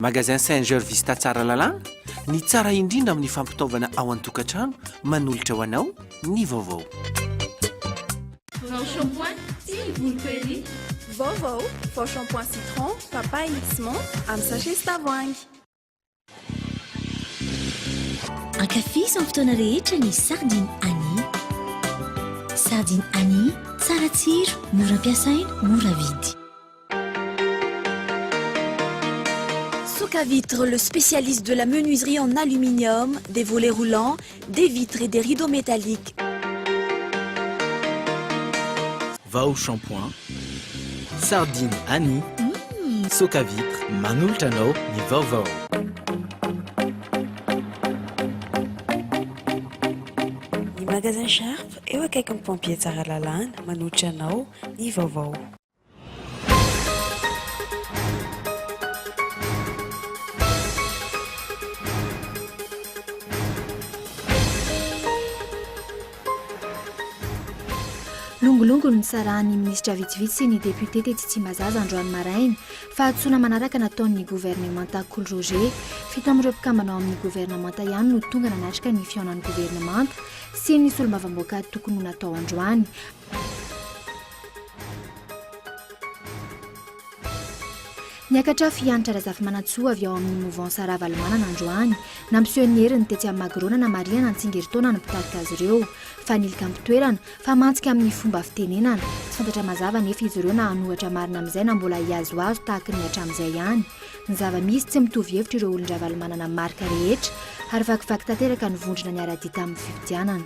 Magasin Saint-Georges Vista tsara lalàna ny tsara indrindra amin'ny fampitaovana ao an-tokantrano manolotra ho anao ny vaovao. Vao shampoing s'il vous plaît. Vaovao, faux shampoing citron, papaye mixement, amin'ny sachet sy tavoahangy. Ankafisy amin'ny fotoana rehetra ny sardine Annie. Sardine Annie, tsara tsiro, mora ampiasaina, mora vidy. Soka Vitre, le spécialiste de la menuiserie en aluminium, des volets roulants, des vitres et des rideaux métalliques. Vaovao shampoing, sardine Annie, Soka Vitre, manolotra anao ny vaovao. Ny magasin Sharp eo akaiky ny pompier tsara lalàna manolotra anao ny vaovao. Longolongo ny tsarahan'ny ministra vitsivitsy sy ny député tetsy Tsimbazaza androany maraina fa hatsoana manaraka nataon'ny gouvernemanta Kolo Roger fito amin'ireo mpikambana ao amin'ny gouvernemanta ihany no tonga nanatrika ny fihaonan'ny gouvernemanta sy ny solombavamboaka tokony ho natao androany. Niakatra fianatra razafy manatsoa avy ao amin'ny mouvance ara-valomana androany na misionieriny tetsy amin'ny Magrona na Maria na Tsingeritaona no mpitarika azy ireo fa nilika ampitoerana fa mantsika amin'ny fomba fitenenana tsy fantatra mazava nefa izy ireo na hanohatra marina amin'izay na mbola hiazoazo tahaka ny hatramin'izay ihany. Ny zava-misy tsy mitovy hevitra ireo olon-dravalimana na marika rehetra ary vakivaky tanteraka ny vondrona ny ara-dita amin'ny fividianana.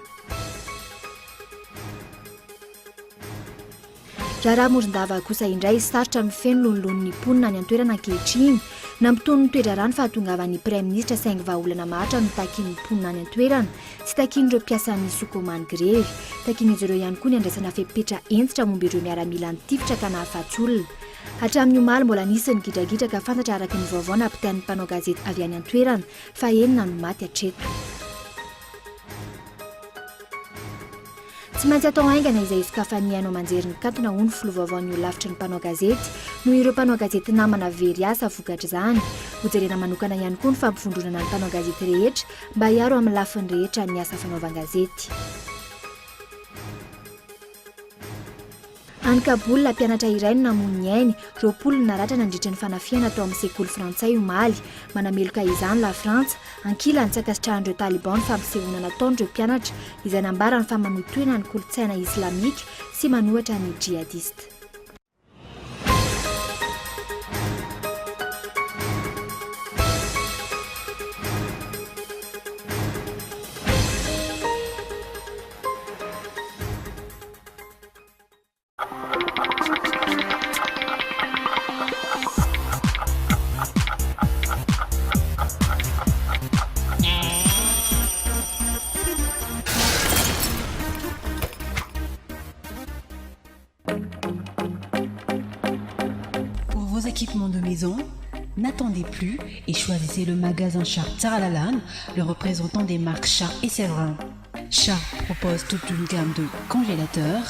Raha morondava kosa indray sarotra mifeno lolon'ny ponina ny antoerana ankehitriny nampitony ny toedra rano fa hahatongavan'ny prime ministra saingy vahaolana maharitra no takian'ny ponina ny antoerana sy takian'ireo mpiasan'ny sokomany grevy takian'izy ireo ihany koa ny andraisana fepetra entitra momba ireo miaramila nitifitra ka nahafatsy olona. Hatramin'ny omaly mbola nisy ny gidragidraka fantatra araka ny vaovao nampitain'ny mpanao gazety avy any antoerana fa enina no maty hatreto. Tsy maintsy atao haingana izay isokafan'ny hainao manjery ny kantona hono filovaovaon'ny lavitry ny mpanao gazety noho ireo mpanao gazety namana very asa vokatra izany. Hojerena manokana ihany koa ny fampifondronana ny mpanao gazety rehetra mba hiaro amin'ny lafiny rehetra ny asa fanaovan-gazety. Any Kabola mpianatra iray no namono ny ainy, roapolo ny naratra nandritra ny fanafiana atao amin'ny sekoly frantsay omaly. Manameloka izany la Frantsa ankila ny tsakasitrahan'ireo taliban ny fampisehoana nataon'ireo mpianatra izay nambarany fa manotoina ny kolontsaina islamika sy manohatra ny djihadiste. Équipements de maison, n'attendez plus et choisissez le magasin Sharp Tsaralalan, le représentant des marques Sharp et Séverin. Sharp propose toute une gamme de congélateurs,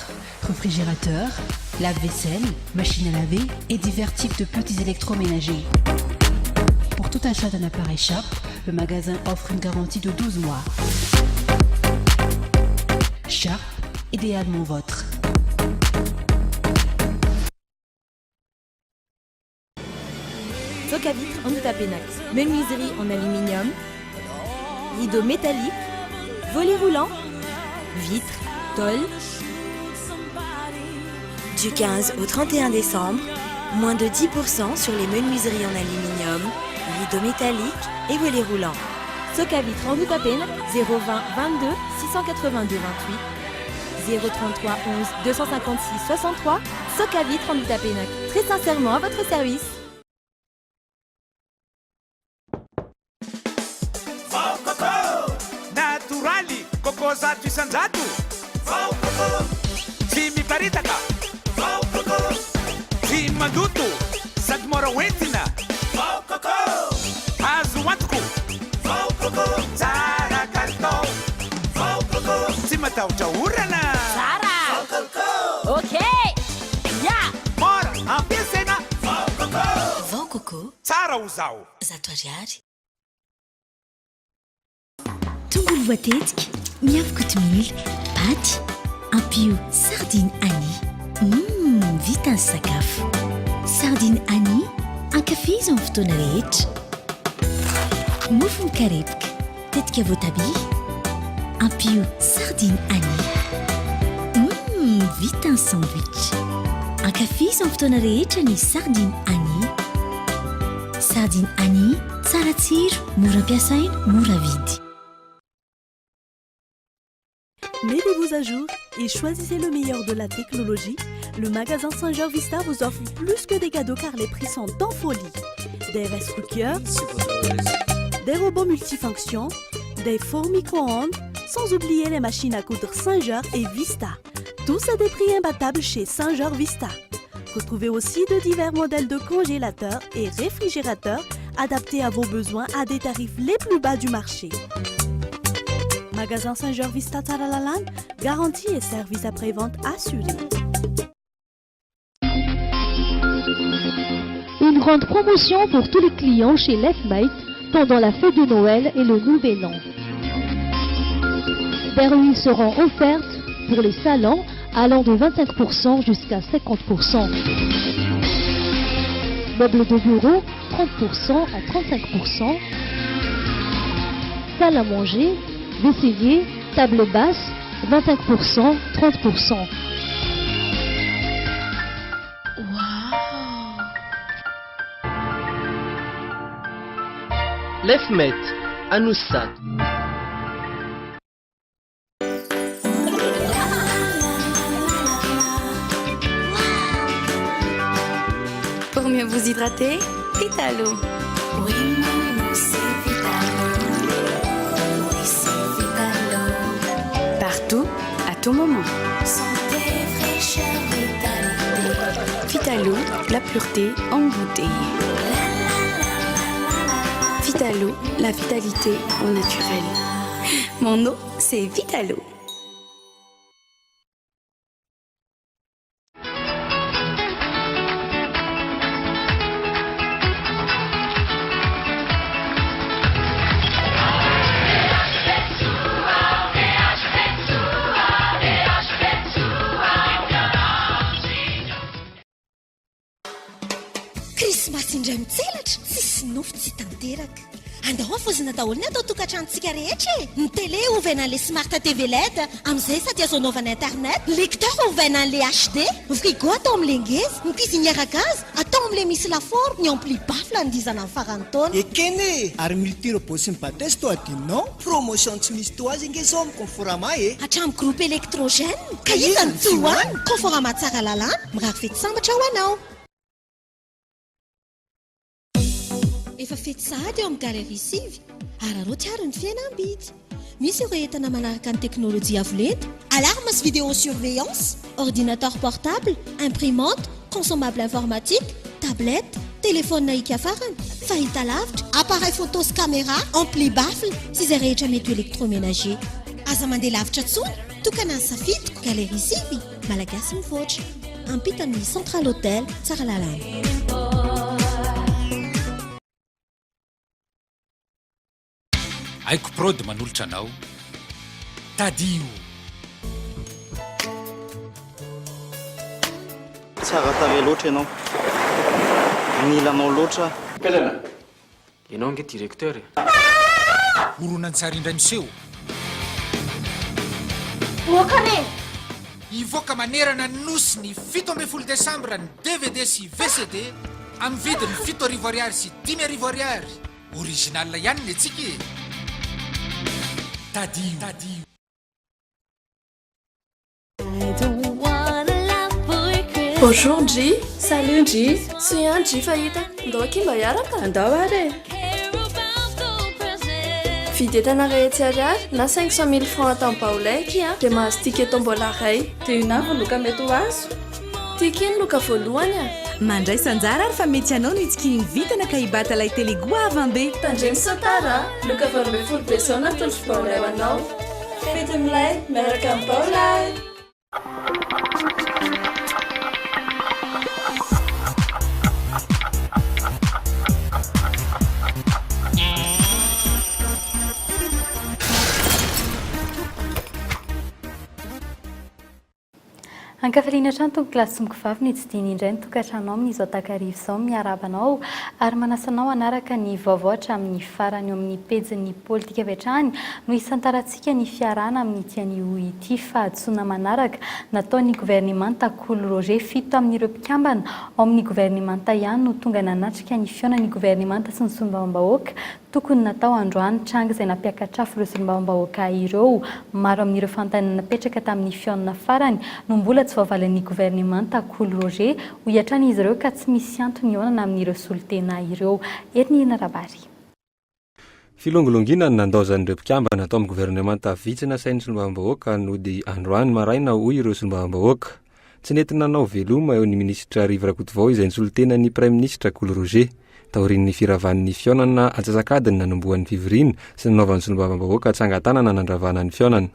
réfrigérateurs, lave-vaisselle, machines à laver et divers types de petits électroménagers. Pour tout achat d'un appareil Sharp, le magasin offre une garantie de 12 mois. Sharp, idéalement vôtre. Soka Vitre en Utapénac, menuiserie en aluminium, rideaux métalliques, volets roulants, vitres, tôles. Du 15 au 31 décembre, moins de 10% sur les menuiseries en aluminium, rideaux métalliques et volets roulants. Soka Vitre en Utapénac, 020 22 682 28, 033 11 256 63. Soka Vitre en Utapénac, très sincèrement à votre service. Zato isanjato Vao Kolo tsy miparitaka Vao Kolo tsy mandoto sady mora hoentina Vao Kolo azo antoko Vao Kolo tsara kalitao Vao Kolo tsy matahotra orana Tsara Vao Kolo ok ya mora ampiasaina Vaovao tsara tsara ho zaho. Zato ariary tongolo voatetika miavy kotomila paty ampio sardine ani vita ny sakafo sardine ani ankafizo amin'ny fotoana rehetra mofo mikarepoka tetika voatabia ampio sardine ani vita ny sandwich ankafizo amin'ny fotoana rehetra ny sardine ani sardine ani tsara tsiro mora ampiasaina mora vidy. Mettez-vous à jour et choisissez le meilleur de la technologie. Le magasin Saint-Georges Vista vous offre plus que des cadeaux car les prix sont en folie. Des rice cookers, des robots multifonctions, des fours micro-ondes, sans oublier les machines à coudre Saint-Georges et Vista. Tous à des prix imbattables chez Saint-Georges Vista. Retrouvez aussi de divers modèles de congélateurs et réfrigérateurs adaptés à vos besoins à des tarifs les plus bas du marché. Magasin Saint-Georges Vista Tsaralaland, garantie et service après-vente assurés. Une grande promotion pour tous les clients chez Leftmate pendant la fête de Noël et le Nouvel An. Des remises seront offertes pour les salons allant de 25% jusqu'à 50%. Meubles de bureau, 30% à 35%. Salle à manger, vaisselier, table basse, 25%, 30%. Lefmet, Anoussat. Pour mieux vous hydrater, Vitalo. Oui, c'est Vitalo. Oui, c'est Vitalo. Partout, à tout moment. Santé, fraîcheur, vitalité. Vitalo, la pureté en bouteille. Vitalo, la vitalité au naturel. Mon nom, c'est Vitalo. Krismasy indray mitselatra tsisy nofo tsy tanteraka andao fozina daholo ny atao tokantranontsika rehetra e ny télé ovaina an'le smart TV LED amin'izay sady azo anaovana internet lecteur ovaina an'le HD ny frigo atao amin'le ngeza ny cuisinière gaz atao amin'le misy lafaoro ny ampli bafle andizana amin'ny farany taona ekene ary militiro bosi mibatesy to adinao promotion tsy misy to azy ingezao amin'ny conforama e hatramin'ny groupe électrogène ka izany tsy hoany conforama tsara lalàna mirary fety sambatra ho anao efa fety sahady eo amin'ny galerie sivy ary arao tiaro ny fiainam-bidy misy ireo entana manaraka ny teknôlôjia avolenta alarme sy vidéosurveillance ordinateur portable imprimante consommable informatique tablette téléphone naika farany fahitalavitra appareil photo sy caméra ampli bafle sy izay rehetra mety électroménager aza mandeha lavitra tsony tokana ny safidiko galerie sivy malagasy mivoatra ampitany central hôtel tsara lalàna haiko prody manolotra anao tadio tsara tare loatra ianao milanao loatra pelana ianao nge directeur horonantsara indray miseho okane ivoaka manerana nosy ny 17 desambra ny DVD sy VCD amin'ny vidiny 7 ariary sy 10 ariary original ihany ny atsika tadio Bonjour G, salut G, c'est un G fahita, ndao aky mba hiaraka? Andao ary videtana rehetra ariary na 500 000 francs atao-baolaiky dia mahazo ticket tombola ray dia inavo loka mety ho azo tiky iny loka voalohany mandray sanjara ary fa mety anao nitsika iny vitana ka hibata lay télé goavambe tandreny satara loka 20 personne atolotro baolay ho anao fety milay miaraka amin'ny baolay Ankafaliana trano tompo kilasy somboko vavy ny tsy diny indray ny tokantranao amin'izao takarivo izao miarabanao ary manasanao anaraka ny vaovao hatramin'ny farany eo amin'ny pejin'ny politika avy hatrany no isantarantsika ny fiarahana amin'ny tian'io ity fahantsoana manaraka nataon'ny governemanta Kolo Roger fito amin'ireo mpikambana ao amin'ny governemanta ihany no tonga nanatrika ny fiaonan'ny governemanta sy ny solombavambahoaka tokony natao androany tranga izay nampiakatrafo ireo solombavambahoaka ireo maro amin'ireo fantanana napetraka tamin'ny fiaonana farany no mbola tsy voavalan'ny governemanta Kolo Roger ho hiatran'izy ireo ka tsy misy antony ionana amin'ireo solotena ireo erinina rabary. Filongolongina nandaozan'ireo mpikambana atao amin'ny governemanta vitsina sain'ny solombavambahoaka no dia androany maraina hoy ireo solombavambahoaka. Tsy nety nanao veloma eo ny minisitra Rivo Rakotovao izay nisolitenan'ny prime ministra Kolo Roger taorian'ny firavan'ny fiaonana atsasakadiny nanombohan'ny fivoriana sy nanaovan'ny solombavambahoaka atsangatanana nandravana ny fiaonana.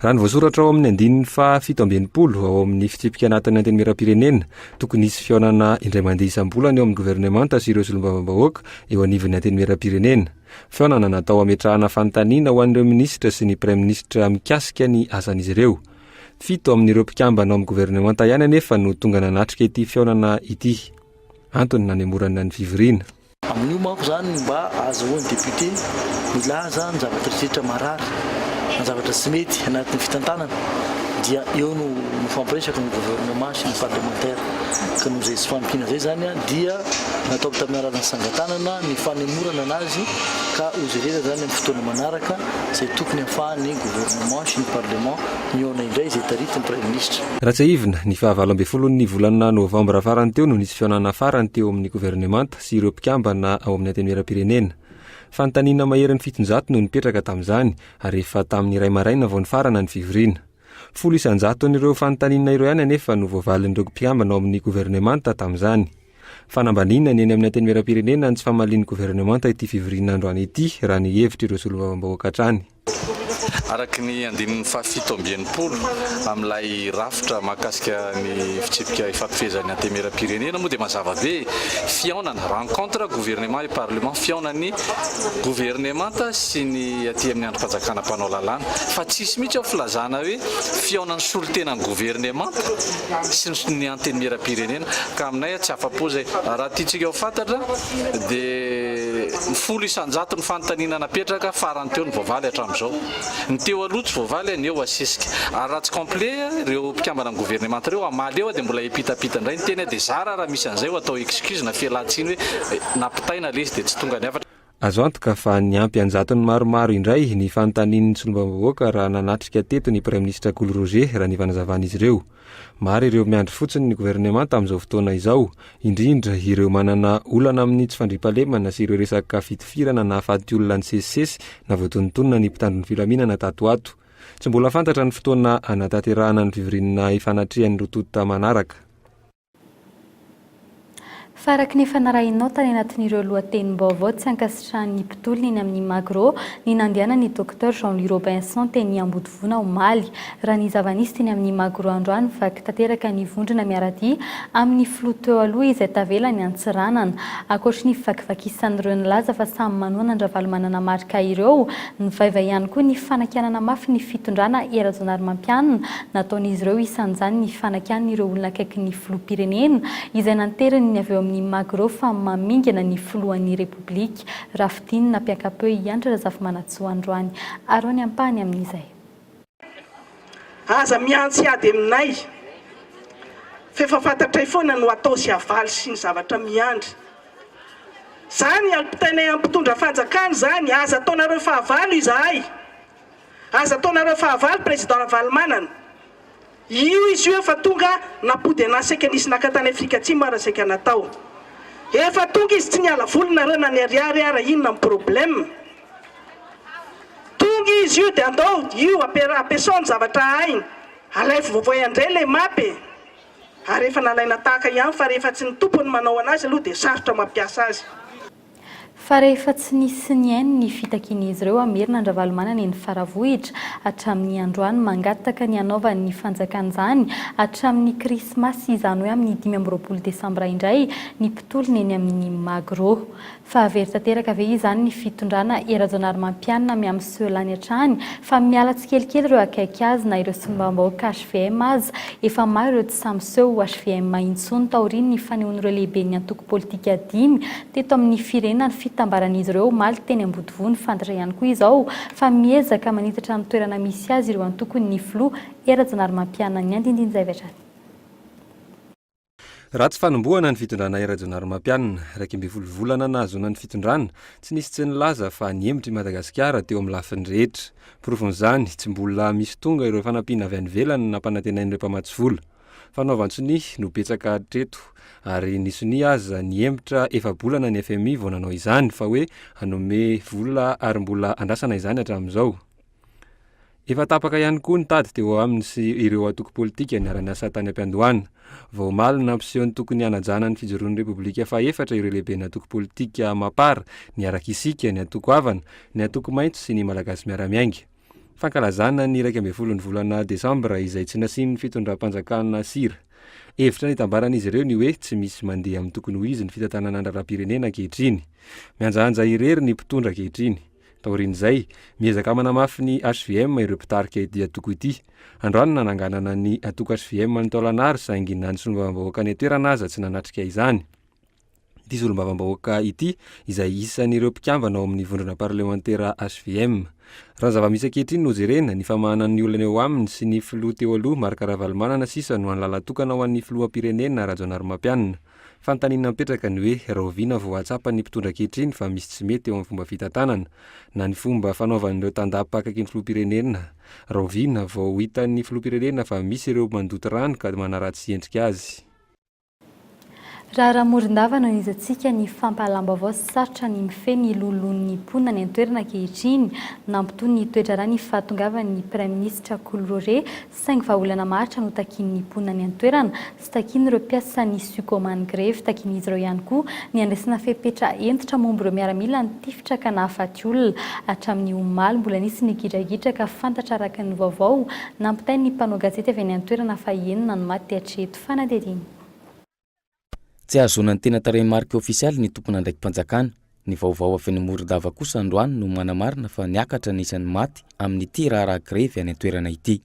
Raha ny voasoratra ao amin'ny andinin'ny fa-7 ao amin'ny fitsipika anatin'ny antenimieram-pirenena tokony hisy fiaonana indray mandeha isam-bolana eo amin'ny governemanta sy ireo solombavambahoaka eo anivon'ny antenimieram-pirenena. Fiaonana natao ametrahana fanontaniana ho an'ireo minisitra sy ny prime ministra mikasika ny asan'izy ireo. 7 amin'ireo mpikambana ao amin'ny governemanta ihany anefa no tonga nanatrika ity fiaonana ity. Antony nanemorana ny fivoriana. Amin'io manko zany mba azahoan'ny député milaza ny zavatra rehetra marary, ny zavatra tsy mety anatin'ny fitantanana dia eo no fampiresaka ny gouvernement sy ny parlementaire ka noho izay sy fampina zay zany dia natao tamin'ny alalan'ny sangatanana ny fanemorana anazy ka ozy rera zany amin'ny fotoana manaraka izay tokony hafahan'ny gouvernement sy ny parlement miona indray izay taritin'ny prime ministre. Raha tsy ahivina ny 12 volana novambra farany teo no nisy fiaonana farany teo amin'ny governemanta sy ireo mpikambana ao amin'ny antenimieram-pirenena. Fanontaniana maherin'ny 700 no nipetraka tamin'izany ary efa tamin'ny iray maraina vao nifarana ny fivoriana. 100 n'ireo fanontaniana ireo ihany anefa no voavalin'ireo mpikambana ao amin'ny governemanta tamin'izany. Fanambaniana ny eny amin'ny antenimieram-pirenena ny tsy famalian'ny governemanta ity fivoriana androany ity raha ny hevitra ireo solombavambahoaka hatrany. Araky ny andinin'ny fa-7 amin'ilay rafitra mahakasika ny fitsipika ifampifezan'ny antenimieram-pirenena moa dia mazava be fiaonana rencontre gouvernement et parlement fiaonan'ny gouvernemanta sy ny aty amin'ny androm-panjakana mpanao lalàna fa tsisy mihitsy ao filazana hoe fiaonan'ny solotenan'ny gouvernemanta sy ny antenimieram-pirenena ka aminay tsy afa-po zay raha tiatsika ho fantatra dia 100 ny fanontaniana napetraka farany teo ny voavaly hatramin'izao. Ny teo aloha tsy voavaly ny eo asisika ary raha tsy complet ireo mpikambana amin'ny gouvernemanta ireo amaly eo dia mbola ipitapita indray ny teny dia zara raha misy an'izay ho atao excuse na fialantsiny hoe nampitaina lesy dia tsy tonga ny afatra. Azo antoka fa ny ampy anjatony maromaro indray ny fanontanian'ny solombavambahoaka raha nanatrika teto ny prime ministra Kolo Roger raha ny fanazavana izy ireo. Maro ireo miandry fotsiny ny governemanta amin'izao fotoana izao, indrindra ireo manana olana amin'ny tsy fandriampahalemana sy ireo resaka fitifirana na afaty olona ny sesisesy na voatonontonona ny mpitandron'ny filaminana tatoato. Tsy mbola fantatra ny fotoana anatanterahana ny fivoriana ifanatrihan'ny rotota manaraka. Faraky ny fanarahinao tany anatin'ireo lohatenim-baovao tsy ankasitrahan'ny mpitolona eny amin'ny Magro ny nandehanan'ny Dr Jean-Louis Robinson teny Ambodivona omaly. Raha ny zavanisy teny amin'ny Magro androany vaky tanteraka ny vondrona miarady amin'ny filoha teo aloha izay tavela ny antsiranana. Ankoatry ny vakivakisan'ireo nilaza fa samy manoana andravalo manana marika ireo, ny vaiva ihany koa ny fanakianana mafy ny fitondrana era-jonary mampianina nataon'izy ireo isan'izany ny fanakian'ireo olona akaiky ny filoham-pirenena izay nanteriny ny avy eo ny Magro fa mamingana ny filohan'ny Repoblika rafidiny nampiakapeo iantra razafy manatsoa androany arony ampahany amin'izay. Aza miantsy ady aminay fefa fantatray foana no atao sy avaly sy ny zavatra miandry. Zany alipitainay ampitondra fanjakana zany aza ataonareo fahavalo izahay. Aza ataonareo fahavalo président Ravalomanana. Io izy io efa tonga napody anaseka nisy nakatany Afrika Atsimo araseka natao. Efa tonga izy tsy niala volonareo na ny ariary ara inona ny problème. Tonga izy io dia andao io ampiasaony zavatra hainy. Alay vovoy andray le mapy. Ary efa nalaina tahaka ihany fa rehefa tsy ny tompony manao anazy aloha dia sarotra mampiasa azy. fa rehefa tsy nisy ny ainy ny fitakin'izy ireo amerina andravalomanana ny faravohitra hatramin'ny androany mangataka ny anaovan'ny fanjakan'izany hatramin'ny krismasy izany hoe amin'ny 5 Desambra indray ny mpitolony eny amin'ny magro fa very tanteraka ve izany ny fitondrana erazonary mampianina miamy seolany hatrany fa miala tsikelikely ireo akaiky azy na ireo sombambahoaka HVM azy efa maro ireo tsy samseho HVM intsony taoriny ny fanehoan'ireo lehibe ny antoko politika 5 teto amin'ny firenena ny fitambaran'izy ireo maly teny ambodivony fantatra ihany koa izao fa miezaka manitatra ny toerana misy azy ireo antokony ny filoha erazonary mampianina ny andindiny zay vetrany. Raha tsy fanombohana ny fitondrana erajonary mampianina, raiky mbe volvolana nazona ny fitondrana, tsy nisy tsy nilaza fa niemitra i Madagasikara teo amin'ny lafiny rehetra. Profon'izany tsy mbola misy tonga ireo fanampiana avy any ivelany nampanantenain'ireo mpamatsy vola. Fanaovantsony no betsaka treto ary nisony aza niemitra efa-bolana ny FMI vao nanao izany fa hoe hanome vola ary mbola andrasana izany hatramin'izao. Efa tapaka ihany koa ny tady teo aminy sy ireo atoko politika niarany asa tany am-piandohana. Vao omaly nampisehony tokony hanajana ny fijoron'ny Repoblika faefatra ireo lehibe ny atoko politika mapara, niaraka isika, ny atoko avana, ny atoko maitso sy ny malagasy miara-miainga. Fankalazana ny 12 volana Desambra izay tsy nasiany fitondram-panjakana sira. Hevitra ny tambaran'izy ireo ny hoe tsy misy mandeha amin'ny tokony ho izy ny fitantanana andraram-pirenena ankehitriny. Mianjanja irery ny mpitondra ankehitriny. Taorin'izay, miezaka manamafy ny HVM ireo mpitarika ity atoko ity. Androany nananganana ny atoko HVM ny taolanary saingy na ny solombavambahoaka ny toerana aza tsy nanatrika izany. Ity solombavambahoaka ity izay isan'ireo mpikambana ao amin'ny vondrona parlementera HVM. Raha zava-misy ankehitriny no jerena ny famahana ny olana eo aminy sy ny filoha teo aloha Marc Ravalomanana sisa no anlalatokana ho an'ny filoham-pirenena rajonary mampianina. Fantanina mipetraka ny hoe raha oviana vao atsapa ny mpitondra ankehitriny fa misy tsy mety eo amin'ny fomba fitantanana na ny fomba fanaovan'ireo tandapa akaky ny filoham-pirenena. Raha oviana vao hitan'ny filoham-pirenena fa misy ireo mandoto rano ka manaratsy endrika azy. Raha morindavana no izatsika ny fampahalamba avao sarotra ny mifehy ny lolon'ny mponina ny antoerana ankehitriny nampitony ny toetra raha ny fahatongavan'ny praiminisitra Kolo saingy vahaolana maharitra no takin'ny mponina ny antoerana sy takin' ireo mpiasa ny sukoman greve takin'izy ireo ihany koa ny andraisana fepetra entitra momba ireo miaramila ny tifitra ka nahafaty olona hatramin'ny omaly mbola nisy ny gidragitraka fantatra araka ny vaovao nampitainy ny mpanao gazety avy any antoerana fa enina no maty hatreto fanadidiny. Tsy azonany tena tarehimarika ofisialy ny tompona ndraiky mpanjakana. Ny vaovao avy ny Moridava kosa androany no manamarina fa niakatra nisan'ny maty amin'ity raharaha grevy any antoerana ity.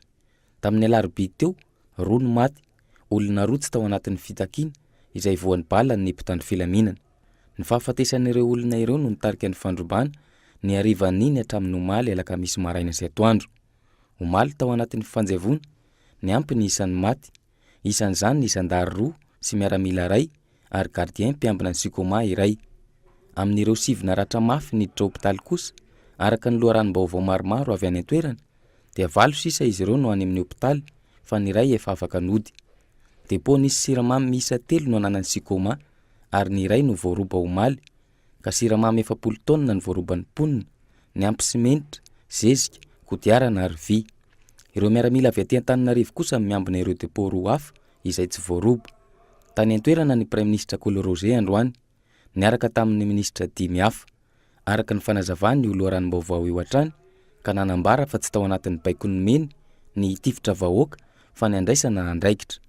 Tamin'ny alarobia teo, 2 no maty, olona 2 tsy tao anatin'ny fitakiana izay voan'ny bala ny mpitandro filaminana. Ny fahafatesan'ireo olona ireo no nitarika ny fandrombana ny harivan'iny hatramin'ny omaly alakamisy maraina sy atoandro. Omaly tao anatin'ny fanjavona, ny ampy ny isan'ny maty, isan'izany ny isandary 2 sy miaramila ray ary gardien mpiambina ny sikoma iray. Amin'ireo 7 naratra mafy niditra hopitaly kosa araka ny loharanom-baovao maromaro avy any antoerana dia 8 sisa izy ireo no any amin'ny hopitaly fa ny iray efa afaka nody. Depo nisy siramamy miisa 3 no ananany sikoma ary ny iray no voaroba omaly ka siramamy 70 taonina ny voaroban'ny mponina, ny ampy simenitra, zezika, kodiarana ary vy. Ireo miaramila avy aty Antananarivo kosa miambina ireo depo 2 hafa izay tsy voaroba. Tany antoerana ny praiminisitra Kolo androany niaraka tamin'ny ministra 5 hafa araka ny fanazavany ny oloaranom-baovao eo hatrany ka nanambara fa tsy tao anatin'ny baikony meny ny tifitra vahoaka fa ny andraisana andraikitra.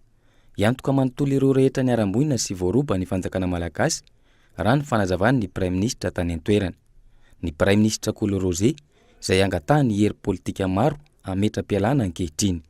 Iantoka manontolo ireo rehetra ny aramboina sy voaroba ny fanjakana malagasy raha ny fanazavany ny praiminisitra tany antoerana. Ny praiminisitra Kolo izay angatahany hery politika maro ametra-pialana ankehitriny.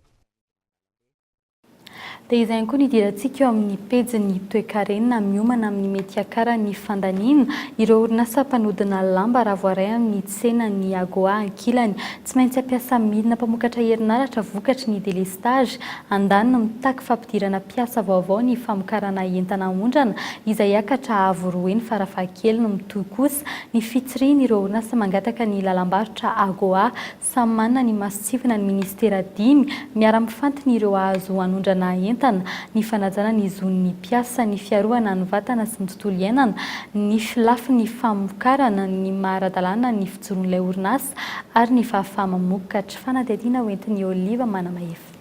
Dia izay koa ny dirantsika eo amin'ny pejy toe-karenina miomana amin'ny mety akara ny fandaniana ireo orinasa mpanodina lamba raha voaray amin'ny tsena ny agoa ankilany tsy maintsy ampiasa milina mpamokatra herinaratra vokatry ny delestage andanina mitaky fampidirana piasa vaovao ny famokarana entana ondrana izay akatra avo roeny farafahakeliny mitohy kosa ny fitsiriny ireo orinasa mangataka ny lalambarotra agoa samy manana ny masitsivana ny ministera 5 miara-mifantiny ireo azo anondrana ny fanajana ny zon'ny piasa ny fiaroana ny vatana sy ny tontolo iainana ny filafy ny famokarana ny maharadalana ny fijoron'ilay orinasa ary ny fahafahamamokatra fanadihadiana hoentin'ny Oliva Manamahefa.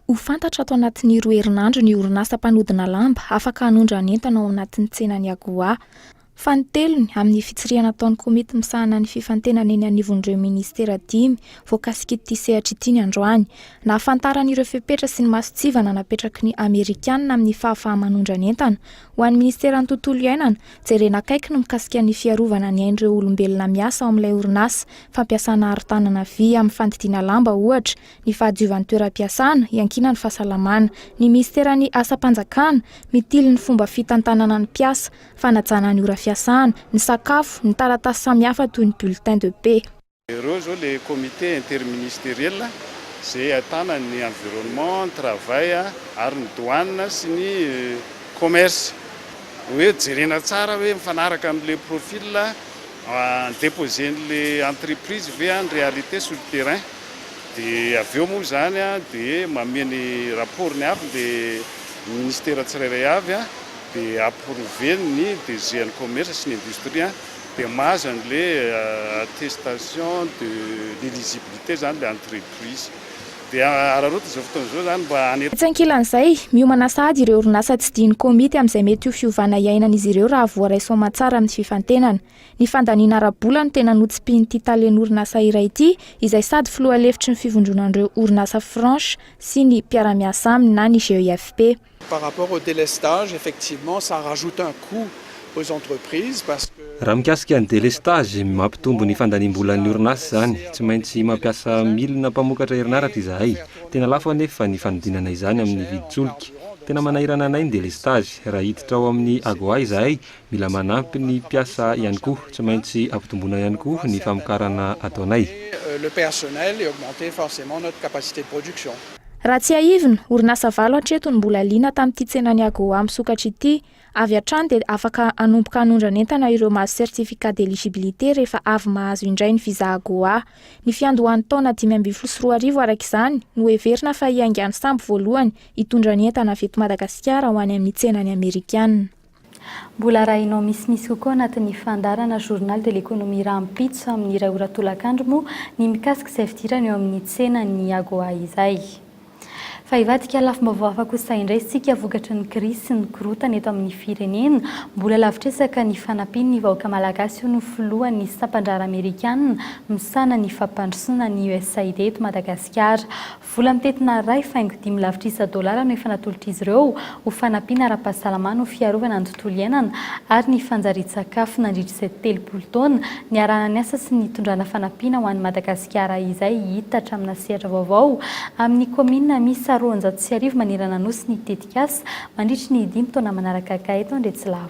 Ho fantatra ato anatin'ny 2 herinandro ny orinasa mpanodina lamba afaka hanondrana entana ao anatin'ny tsenany agoa Fanotelony amin'ny fitsiriana taon'ny komity misahana ny fifantenana eny anivon'ireo ministera 10 voakasika ity sehatra ity ny androany. Nahafantaran'ireo fepetra sy ny masotsivana napetraky ny Amerikanina amin'ny fahafahamanondra ny entana ho an'ny ministeran'ny tontolo iainana, jerena akaiky no mikasika ny fiarovana ny ain'ireo olombelona miasa ao amin'ilay orinasa, fampiasana arotanana vy amin'ny fandidiana lamba ohatra, ny fahadiovan'ny toeram-piasana, iankina ny fahasalamana, ny ministeran'ny asa-panjakana, mitily ny fomba fitantanana ny piasa, fanajana ny ora fiasana, ny sakafo, ny taratasy samihafa toy ny bulletin de paix. Ireo zao le comité interministériel izay ahitana ny environnement, travail ary ny douane sy ny commerce. Hoe jerena tsara hoe mifanaraka amin'le profil déposen'le entreprise ve en réalité sur le terrain. Dia avy eo moa zany dia mameny rapport ny avy le ministère tsirairay avy dia approuvé ny DG ny commerce sy ny industrie dia mahazo an'le attestation d'éligibilité zany le entreprise. Dia ararota zao fotoana zao zany mba Tsankilan'izay miomana sahady ireo orinasa tsy diany komity amin'izay mety ho fiovana iainan'izy ireo raha voaraiso amatsara amin'ny fifantenana. Ny fandaniana ara-bola no tena notsipin'ity talen'ny orinasa iray ity, izay sady filoha lefitry ny fivondronan'ireo orinasa franche sy ny mpiara-miasa aminy na ny GEFP. Par rapport au délestage, effectivement, ça rajoute un coût aux entreprises parce que raha mikasika ny délestage mampitombo ny fandaniam-bolan'ny orinasa zany, tsy maintsy mampiasa milina mpamokatra herinaratra izahay. Tena lafo anefa ny fanodinana izany amin'ny viditsoloky. Tena manahirana anay ny délestage. Raha hiditra ao amin'ny agoa izahay, mila manampy ny piasa ihany koa, tsy maintsy ampitombona ihany koa ny famokarana ataonay. Le personnel et augmenter forcément notre capacité de production. Raha tsy aivina, orinasa valo hatreto no mbola liana tamin'ity tsenany agoa misokatra ity. Avy hatrany dia afaka anomboka hanondrana entana ireo mahazo certificat d'éligibilité rehefa avy mahazo indray ny visa agoa. Ny fiandohan'ny taona 2024 araka izany no heverina fa hiaingany sambo voalohany hitondra ny entana avy eto Madagasikara ho any amin'ny tsenany Amerikanina. Mbola rahinao misimisy kokoa anatin'ny fandarana journal de l'économie rahampitso amin'ny iray ora tolakandro moa ny mikasika izay fidirana eo amin'ny tsenany agoa izay. Fa ivadika lafim-baovao hafa kosa indray sika vokatry ny krisy sy ny korotana eto amin'ny firenena, mbola lavitresaka ny fanampiany ny vahoaka malagasy no filohan'ny sampandrara Amerikanina misana ny fampandrosoana ny USAID eto Madagasikara. Vola mitetina ray faingo $5,000 no efa natolotra izy ireo ho fanampiana ara-pahasalamana ho fiarovana ny tontolo iainana ary ny fanjarian-tsakafo nandritra 30 taona ny arahana asa sy ny tondrana fanampiana ho an'ny Madagasikara izay hita hatramina sehatra vaovao amin'ny komina misy roanjato sy arivo manerana nosy ny tetikasa mandritra ny 5 taona manaraka eto Andretsilavo.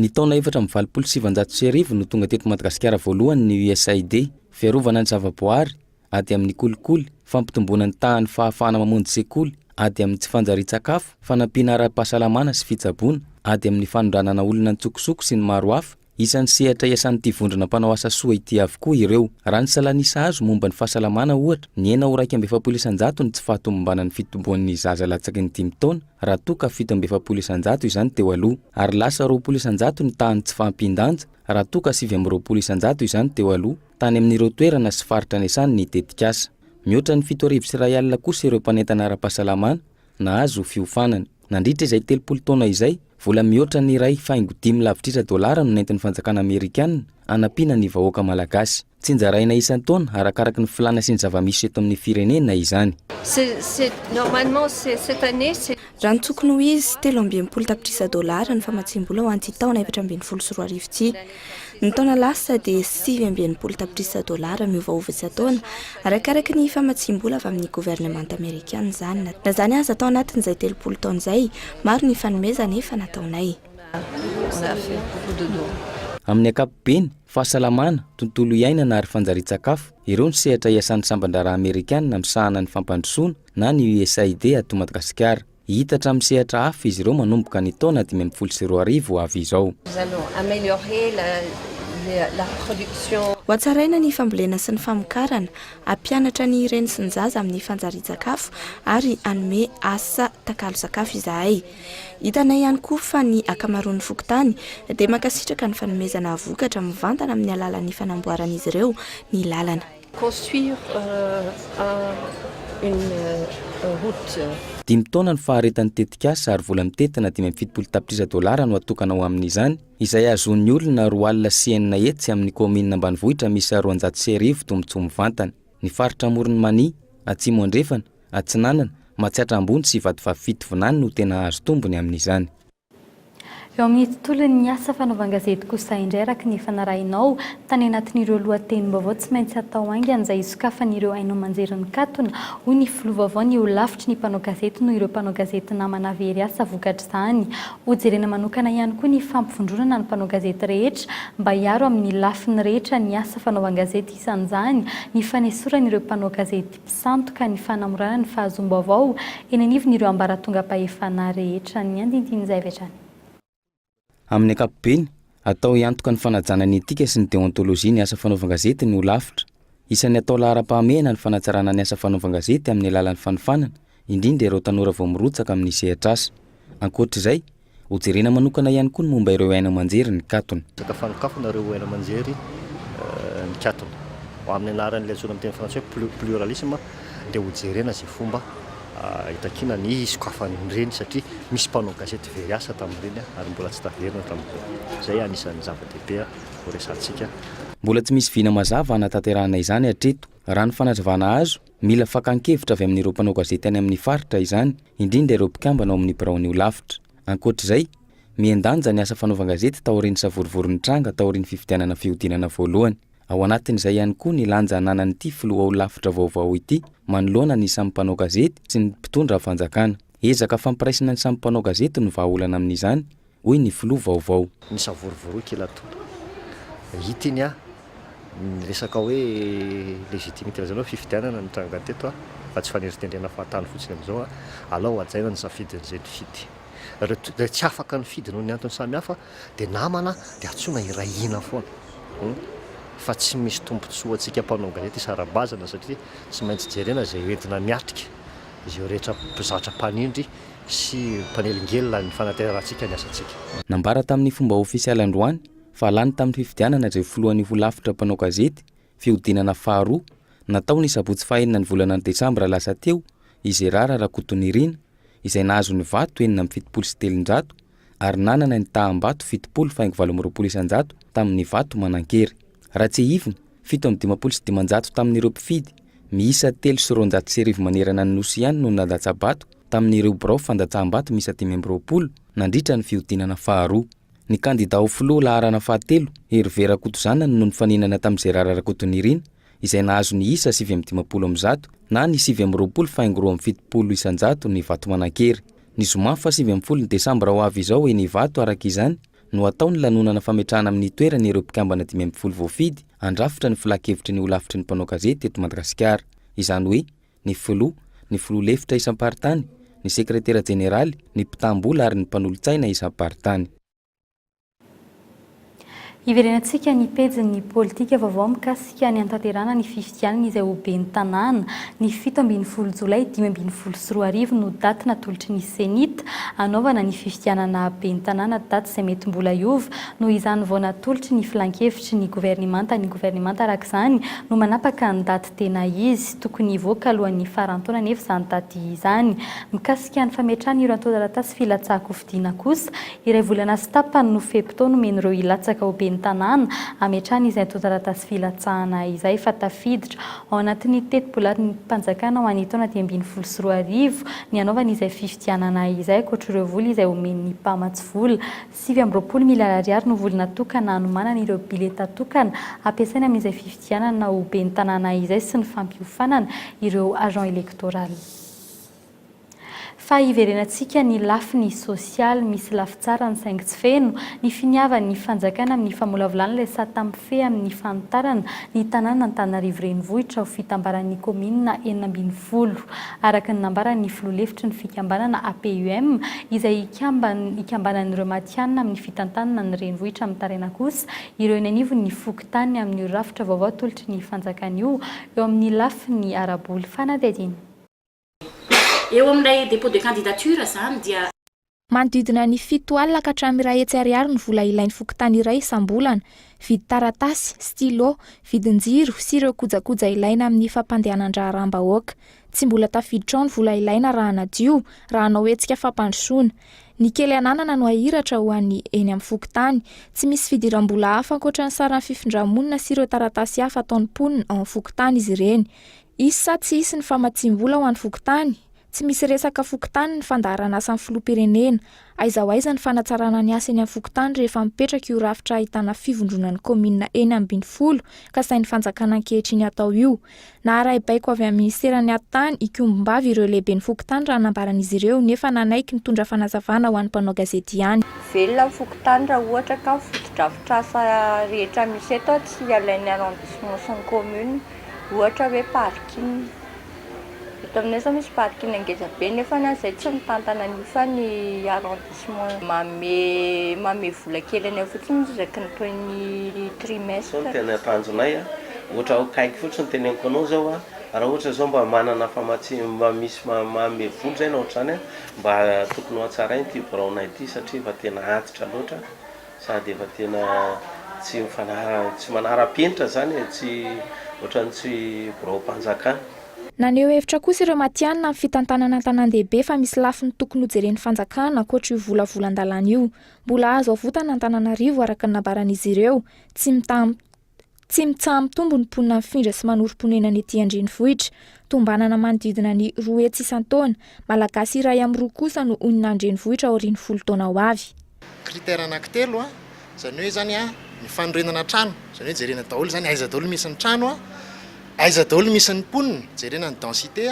Ny taona 1770 no tonga teto Madagasikara voalohany ny USAID, fiarovana ny zavaboary, ady amin'ny kolikoly, fampitomboana ny tahan'ny fahafahana mamonjy sekoly, ady amin'ny tsy fanjarian-tsakafo, fanampiana ara-pahasalamana sy fitsaboana, ady amin'ny fanondranana olona ny tsokosoko sy ny maro hafa. Isan'ny sehatra iasan'ity vondrona mpanao asa soa ity avokoa ireo. Raha ny salanisa azo momba ny fahasalamana ohatra, ny 9,7% ny tsy fahatomombana ny fitomboan'ny zaza latsaky ny 5 taona, raha toka 7,7% izany teo aloha, ary lasa 20% ny tahan'ny tsy fahampindanja, raha toka 7,2% izany teo aloha, tany amin'ireo toerana sy faritra niasany ny tetikasa. Mihoatra ny 7,000 kosa ireo mpanentana ara-pahasalamana na azo fiofanana. Nandritra izay 30 taona izay, vola mihoatra ny iray faingo $10,000 no nentin'ny fanjakana Amerikanina anampiana ny vahoaka malagasy. Tsy njaraina isan-taona arakaraky ny filana sy ny zava-misy eto amin'ny firenena izany. Normalement cette année c'est raha ny tokony ho izy $13 ny famatsim-bola ho an'ity taona 2024 ity. Ny taona lasa dia $7,000 miovaova isan-taona arakaraky ny famatsim-bola avy amin'ny gouvernement américain zany. Na zany aza atao anatin'izay 30 taona izay, maro ny fanomezana efa nataonay. Amin'ny ankapobeny, fahasalamana, tontolo iainana ary fanjarian-tsakafo, ireo ny sehatra iasan'ny sampandrara Amerikanina misahana ny fampandrosoana na ny USAID ato Madagasikara. Hita hatramin'ny sehatra hafa izy ireo manomboka ny taona 2022 avy izao. Ho atsaraina ny fambolena sy ny famokarana, ampianatra ny reny sy ny zaza amin'ny fanjarian-tsakafo ary anome asa takalo sakafo izahay. Hitanay ihany koa fa ny akamaroan'ny fokotany dia makasitraka ny fanomezana vokatra mivantana amin'ny alalan'ny fanamboaran'izy ireo ny lalana. Construire 5 taona ny faharetan'ny tetikasa ary vola mitetina $570 no atokana ho amin'izany, izay azon'ny olona roa alina sienina etsy amin'ny komina ambanivohitra misy 209 tombotsoa mivantana. Ny faritra Moronmany, Atsimo Andrefana, Atsinanana, Matsiatra Ambony sy Vatovavy Vinany no tena azo tombony amin'izany. Eo amin'ny tontolon'ny asa fanaovan-gazety kosa indray araka ny fanarahinao tany anatin'ireo lohatenim-baovao tsy maintsy atao aingana izay sokafan'ireo ainao manjery ny katona hoy ny filoha-baovao ny eo lavitry ny mpanao gazety noho ireo mpanao gazety namana very asa vokatra izany. Hojerena manokana ihany koa ny fampivondronana ny mpanao gazety rehetra mba hiaro amin'ny lafiny rehetra ny asa fanaovan-gazety isan'izany ny fanesoran'ireo mpanao gazety mpisantoka ny fanamorana ny fahazoam-baovao eny anivon'ireo ambaratonga-pahefana rehetra ny andinidin'izay vetrany. Amin'ny ankapobeny, atao iantoka ny fanajana ny etika sy ny deontolojia ny asa fanaovan-gazety no lavitra. Isan'ny atao lahara-pahamehana ny fanatsarana ny asa fanaovan-gazety amin'ny alalan'ny fanofanana, indrindra ireo tanora vao mirotsaka amin'ny sehatra asa. Ankoatr'izay, hojerena manokana ihany koa ny momba ireo aina manjery ny katona. Saka fanokafona ireo aina manjery ny katona. Ho amin'ny anaran'ilay antsoina amin'ny teny frantsay pluralisme dia hojerena izay fomba hitakina ny sokafan'ireny satria misy mpanao gazety very asa tamin'ireny ary mbola tsy taverina tamin'ireny. Izay anisan'ny zava-dehibe ho resantsika. Mbola tsy misy vina mazava hanatanterahana izany hatreto. Raha ny fanazavana azo, mila fakan-kevitra avy amin'ireo mpanao gazety any amin'ny faritra izany, indrindra ireo mpikambana ao amin'ny biraon'io lavitra. Ankoatr'izay, miendanja ny asa fanaovan-gazety taorian'ny savorivorin'ny tranga taorian'ny fifidianana fihodinana voalohany. Ao anatin'izay ihany koa ny lanja ananan'ity filoha ao lavitra vaovao ity, manoloana ny samy mpanao gazety sy ny mpitondra fanjakana. Ezaka fampiraisina ny samy mpanao gazety no vahaolana amin'izany, hoy ny filoha vaovao. Ny savorivoro kilato. Hitiny ny resaka hoe légitimité zany hoe fifidianana ny tranga teto fa tsy faneritendrena fahatany fotsiny amin'izao alao hajaina ny safidin'izay fidy. Raha tsy afaka ny fidy noho ny antony samihafa dia namana dia atsoina irahina foana. Fa tsy misy tombontsoa antsika mpanao gazety sarabazana satria tsy maintsy jerena izay entina miatrika izay rehetra mpizatra mpanindry sy mpanelingely ny fanaterantsika ny asantsika. Nambara tamin'ny fomba ofisialy androany fa lany tamin'ny fifidianana izay foloan'ny voalafitra mpanao gazety fihodinana faharoa natao ny sabotsy fahenina ny volana Desambra lasa teo izay rara Rakotonirina izay nahazo ny vato 770 ary nanana ny taham-bato 7,720 tamin'ny vato manan-kery. Raha tsy hivina 7,500 tamin'ireo mpifidy, miisa 3,900 manerana ny nosy ihany no nadatsa-bato tamin'ireo birao fandatsaham-bato miisa 520 nandritra ny fihodinana faharoa. Ny kandida ho filoha laharana fahatelo, Hervé Rakotozanana no nifaninana tamin'izay rara Rakotonirina izay nahazo ny isa 7,10 na ny 7,270 ny vato manan-kery. Ny zoma fa 7 Desambra ho avy izao eny vato araka izany no atao ny lanonana fametrahana amin'ny toerana ireo mpikambana 500 voafidy andrafitra ny filakevitry ny olavitry ny mpanao gazety eto Madagasikara. Izany hoe ny filoha lefitra isam-paritany, ny sekretera jeneraly, ny mpitambola ary ny mpanolo-tsaina isam-paritany. Iverenantsika ny pejin'ny politika vaovao mikasika ny antanterana ny fifidianana izay ho ben'ny tanàna ny 17 Jolay 2023 no daty natolotry ny senita anaovana ny fifidianana ben'ny tanàna daty izay mety mbola iova noho izany vao natolotry ny filan-kevitry ny governemanta araka izany no manapaka ny daty tena izy tokony hivoaka alohan'ny farantaona nefa izany daty izany mikasika ny fametrahana ireo antoan-taratasy filatsahako fidiana kosa iray volana sy tapany no fepitaona men'ireo ilatsaka ho ben'ny tanàna ametrahana izay antoan-taratasy filatsahana izay fa tafiditra ao anatin'ny teti-bolan'ny mpanjakana ho an'ny taona 2023 ny anaovana izay fifidianana izay ankoatr'ireo vola izay omen'ny mpamatsy vola 720 miliyara no vola natokana hanomanana ireo bileta tokana ampiasaina amin'izay fifidianana ho ben'ny tanàna izay sy ny fampiofanana ireo agent électoral. Fa iverenantsika ny lafiny sosialy misy lafitsara ny saingy tsy feno ny finiavan'ny fanjakana amin'ny famolavolana ilay satam-fe amin'ny fanotarana ny tanàna Antananarivo renivohitra ho fitambaran'ny komina 40 araka ny nambaran'ny filoha-lefitry ny fikambanana APUM izay ikambanan'ireo matianina amin'ny fitantanana ny renivohitra amin'ny taraina kosa ireo ny anivon'ny fokotany amin'ny rafitra vaovao tolotry ny fanjakana io eo amin'ny lafiny araboly fanadidina. Eo amin'ilay dépôt de candidature zany dia manodidina ny 7 alina ka hatramin'ny 1 hetsy ariary ny vola ilain'ny fokontany iray isam-bolana, vidy taratasy, stylo, vidin-jiro sy ireo kojakoja ilaina amin'ny fampandehanan-draharam-bahoaka. Tsy mbola tafiditra ao ny vola ilaina raha hanadio, raha hanao hetsika fampandrosoana. Ny kely ananana no ahiratra ho an'ny eny amin'ny fokontany. Tsy misy fidiram-bola hafa ankoatra ny saran'ny fifindra-monina sy ireo taratasy hafa ataon'ny mponina ao amin'ny fokontany izy ireny. Isy sa tsy isy ny famatsim-bola ho an'ny fokontany? Tsy misy resaka fokontany ny fandaharana asan'ny filoham-pirenena. Aiza ho aiza ny fanatsarana ny asa eny amin'ny fokontany rehefa mipetraka io rafitra ahitana fivondronan'ny komina eny ambin'ny folo ka sain'ny fanjakana ankehitriny atao io. Naharahibaiko avy amin'ny ministeran'ny atany ikombom-bavy ireo lehiben'ny fokontany raha nambaran'izy ireo nefa nanaiky nitondra fanazavana ho an'ny mpanao gazety ihany. Velona fokontany raha ohatra ka fotodrafitrasa rehetra misy eto tsy alain'ny arrondissement sy ny commune, ohatra hoe parking. Eto aminay zao misy parking ngeza be nefa nazay tsy mitantana nifa ny arrondissement mame vola kely any fotsiny zaky ny toy ny trimestre. Ny tena tanjonay ohatra ho kaiky fotsiny teneniko anao zao raha ohatra zao mba manana mba misy mame vola zay na ohatrany mba tokony ho tsarainy ty braonay ity satria efa tena antitra loatra sady efa tena tsy manara-penitra zany tsy ohatrany tsy brao-panjakana. Naneho hevitra kosa ireo matianina amin'ny fitantanana an-tanan-dehibe fa misy lafiny tokony hojeren'ny fanjakana ankoatra io volavolan-dalana io. Mbola azo avotana Antananarivo araka ny nabaran'izy ireo, tsy mitsaha mitombo ny mponina mifindra sy manoro-ponena ny ety andrenivohitra. Tombanana manodidina ny 2 hetsy isan-taona, malagasy iray amin'ny 2 kosa no onina andrenivohitra aorian'ny 10 taona ho avy. Critère anankitelo zany hoe zany ny fanorenana trano, zany hoe jerena daholo zany aiza daholo misy ny trano aiza daholo misy ny mponina, jerena ny densité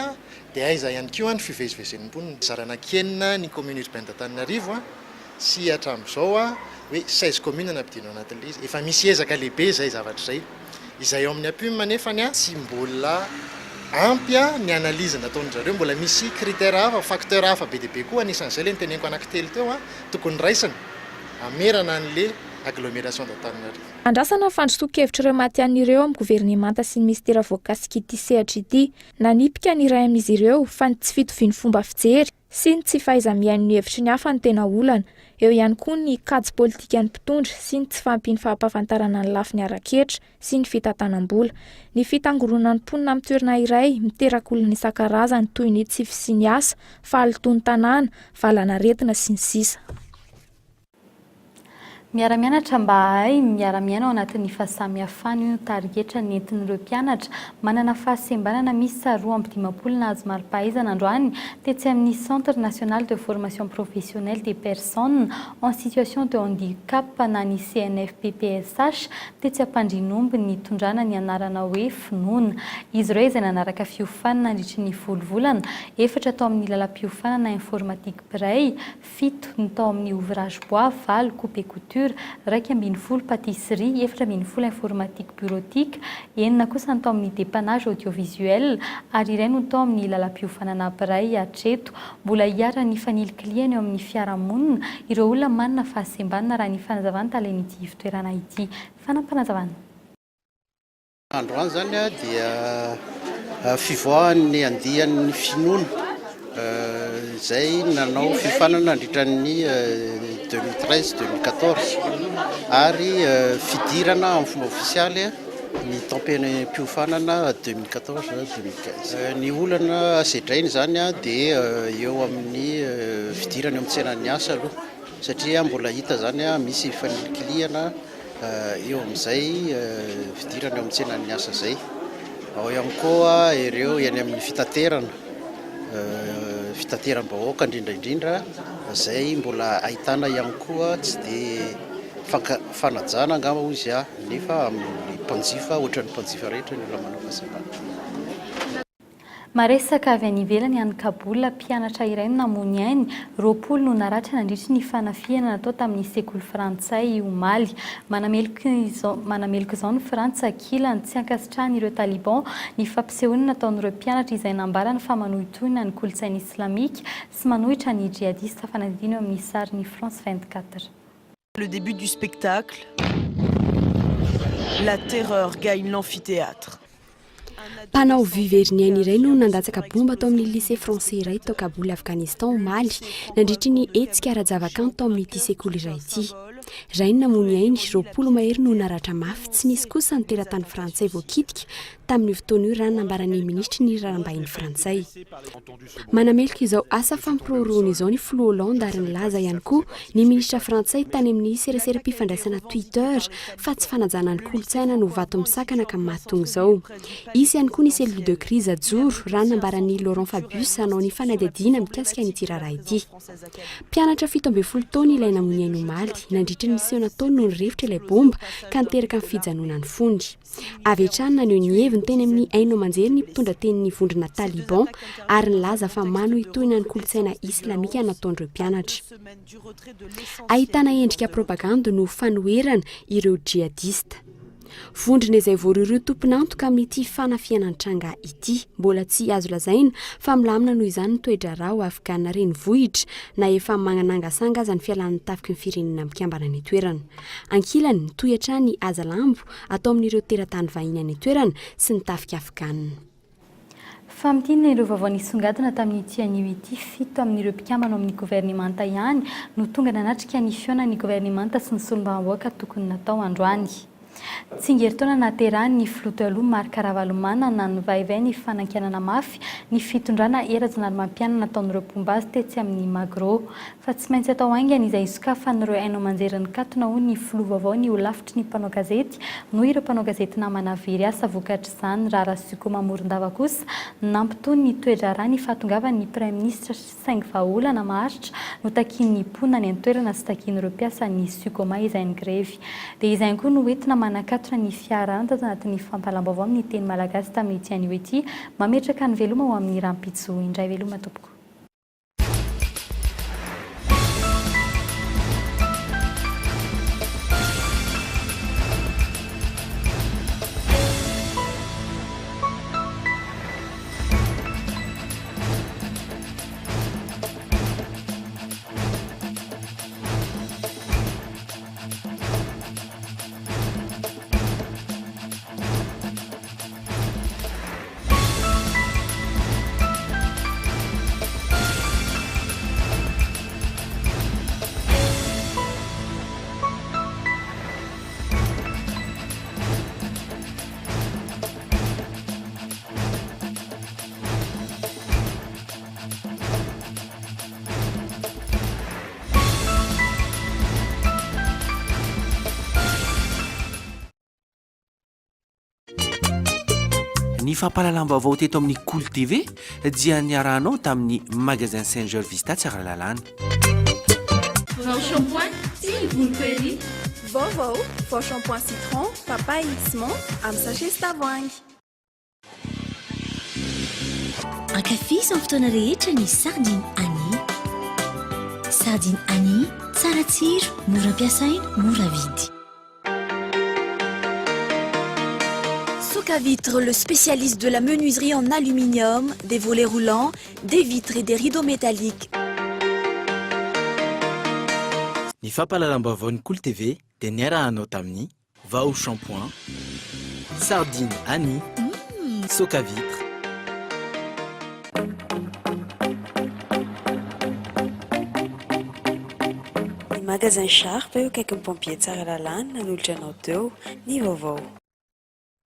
dia aiza ihany koa ny fivezivezen'ny mponina. Zarana kenina ny commune urbaine d'Antananarivo sy hatramin'izao hoe 16 commune nampidino anatin'ilay izy. Efa misy ezaka lehibe izay zavatra izay. Izay ao amin'ny apim manefany tsy mbola ampy ny analyse nataon'zareo, mbola misy critère hafa, facteur hafa be dia be koa anisan'izay le niteneniko anankitelo teo tokony raisina amerana an'le agglomération d'Antananarivo. Andrasana fandrosoan-kevitra ireo matian'ireo amin'ny governemanta sy ny ministera voakasikity ity sehatra ity. Nanipika ny iray amin'izy ireo fa ny tsy fitoviany fomba fijery sy ny tsy fahaiza-miain'ny hevitry ny hafa ny tena olana. Eo ihany koa ny kajy politika ny mpitondra sy ny tsy fahampiany fahampafantarana ny lafiny ara-ketra sy ny fitantanam-bola. Ny fitangoronan'ny mponina amin'ny toerana iray miteraka olana isan-karazany toy ny tsy fisiany asa, fahalitoan'ny tanàna, valana aretina sy ny sisa. Miara-mianatra mba hay miara-miaina ao anatin'ny fahasamihafana io tarigetra nentin'ireo mpianatra manana fahasembanana misy 250 nahazo mari-pahaizana androany tetsy amin'ny Centre national de formation professionnelle des personnes en situation de handicap na ny CNFPPSH tetsy Ampandrinomby ny tondrana ny anarana hoe finoana. Izy ireo izay nanaraka fiofanana nandritry ny 10 volana, 4 tao amin'ny lalam-piofanana informatique braille, 7 ny tao amin'ny ouvrage bois, 20 coupe et couture, 250 pâtisserie, 450 informatique bureautique, 9 kosa ny tao amin'ny dépannage audiovisuel ary iray no tao amin'ny lalam-piofanana braille hatreto. Mbola hiara ny fanily klieny eo amin'ny fiarahamonina ireo olona manana fahasembanana raha ny fanazavana talen'ity fitoerana ity. Fanampanazavana. Androany zany dia fivoahan'ny andihan'ny finoana izay nanao fifanana nandritran'ny 2013-2014 ary fidirana amin'ny fomba ofisialy ny tampem-piofanana 2014-2015. Ny olana sedrainy zany dia eo amin'ny fidirana eo amin'ny tsenan'ny asa aloha satria mbola hita zany misy fanikiliana eo amin'izay fidirana eo amin'ny tsenan'ny asa zay. Ao ihany koa ireo eny amin'ny fitateram-bahoaka indrindraindrindra zay mbola ahitana ihany koa tsy dia fanajana angamba izy nefa amin'ny mpanjifa ohatran'ny mpanjifa rehetra ny olona manao fahasembanana. Maresaka avy any ivelany any Kabola mpianatra iray no namony ainy 20 no naratra nandritry ny fanafiana natao tamin'ny sekoly frantsay omaly. Manameloko izao ny Frantsa akilany tsy ankasitrahany ireo taliban ny fampisehoana nataon'ireo mpianatra izay nambarany fa manohitohina ny kolontsaina islamika sy manohitra ny djihadista fanadino amin'ny sarin'ny France 24. Le début du spectacle, la terreur gagne l'amphithéâtre. mpanao viverniaina iray no nandatsaka bomba tao amin'ny lycée français iray tao Kaboul Afghanistan omaly nandritry ny hetsika ara-javakanto tao amin'ity sekoly iray ity. Rainina Moniainy 20 mahery no naratra mafy tsy nisy kosa ny teratany frantsay voakitika tamin'ny fotoana io raha nambaran'ny ministry ny raharambahiny frantsay. Manamelika izao asa fampiroroana izao ny Flo Hollande ary nilaza ihany koa ny ministra frantsay tany amin'ny serasera-pifandraisana Twitter fa tsy fanajana ny kolotsaina no vato misakana ka mahatonga izao. Izy ihany koa ny cellule de crise ajoro raha nambaran'ny Laurent Fabius hanao ny fanadihadiana mikasika n'ity raharaha ity. Mpianatra 17 taona ilaina Moniainy omaly nandritra ny seho nataony no nirefitra ilay bomba ka niteraka ny fijanona ny fondy. Avy hatrany naneho ny heviny teny amin'ny Haino Manjery ny mpitondra tenin'ny vondrona Taliban ary nilaza fa mano hitohina ny kolotsaina islamika nataon'ireo mpianatra. Ahitana endrika propaganda no fanoherana ireo jihadista. Vondrona izay voaroiro tompon'antoka amin'ity fanafianan tranga ity mbola tsy azo lazaina fa milamina noho izany ny toetra rao afgana renivohitra na efa mananangasanga aza ny fialan'ny tafiky ny firenena mikambana ny toerana. Ankilany nitohatra ny azalambo atao amin'ireo teratany vahiny any toerana sy ny tafika afgana. Famidina ireo vaovao nisongadina tamin'ity anio ity 7 amin'ireo mpikambana amin'ny governemanta ihany no tonga nanatrika ny fiona ny governemanta sy ny solombavamboaka tokony natao androany. Tsingeritaona naterahany ny Flotaloha Marc Karavalomana nanovaivay ny fanankianana mafy ny fitondrana erazanary mampianana nataon'ireo mpombazy tetsy amin'ny Magro fa tsy maintsy atao aingana izay isokafan'ireo Haino Manjery ny katona ho ny filo vaovao ny ho lavitry ny mpanao gazety noho ireo mpanao gazety namana very asa vokatra izany raha Rasiko Mamorondava kosa nampitony ny toedrara ny fahatongavan'ny Prime Ministre saingy vahaolana maharitra no takian'ny mponina ny antoerana sy takian'ireo mpiasa ny Sukoma izay ny grevy. Dia izay koa no entina manakatona ny fiarana tato anatin'ny fampalam-baovao amin'ny teny malagasy tamin'ity anio ity mametraka ny veloma ho amin'ny rampitso indray veloma tompoko. Ny fampahalalam-baovao teto amin'ny Kolo TV dia niarahanao tamin'ny magasin Saint-Georges Vista Tsaralalàna. Vao shampoing sy volpery. Vaovao, vao shampoing citron, papaye X-Mont amin'ny sachet tavoahangy. Ankafisa amin'ny fotoana rehetra ny sardine Annie. Sardine Annie, tsara tsiro, mora ampiasaina, mora vidy. Socavitre, le spécialiste de la menuiserie en aluminium, des volets roulants, des vitres et des rideaux métalliques. Ny fampahalalam-baovao ny Kolo TV dia niarahanao tamin'ny Vaovao shampoing, sardine Annie, Socavitre. Ny magasin Sharp eo akaiky ny pompier Tsaralalàna nanolotra anao teo ny vaovao.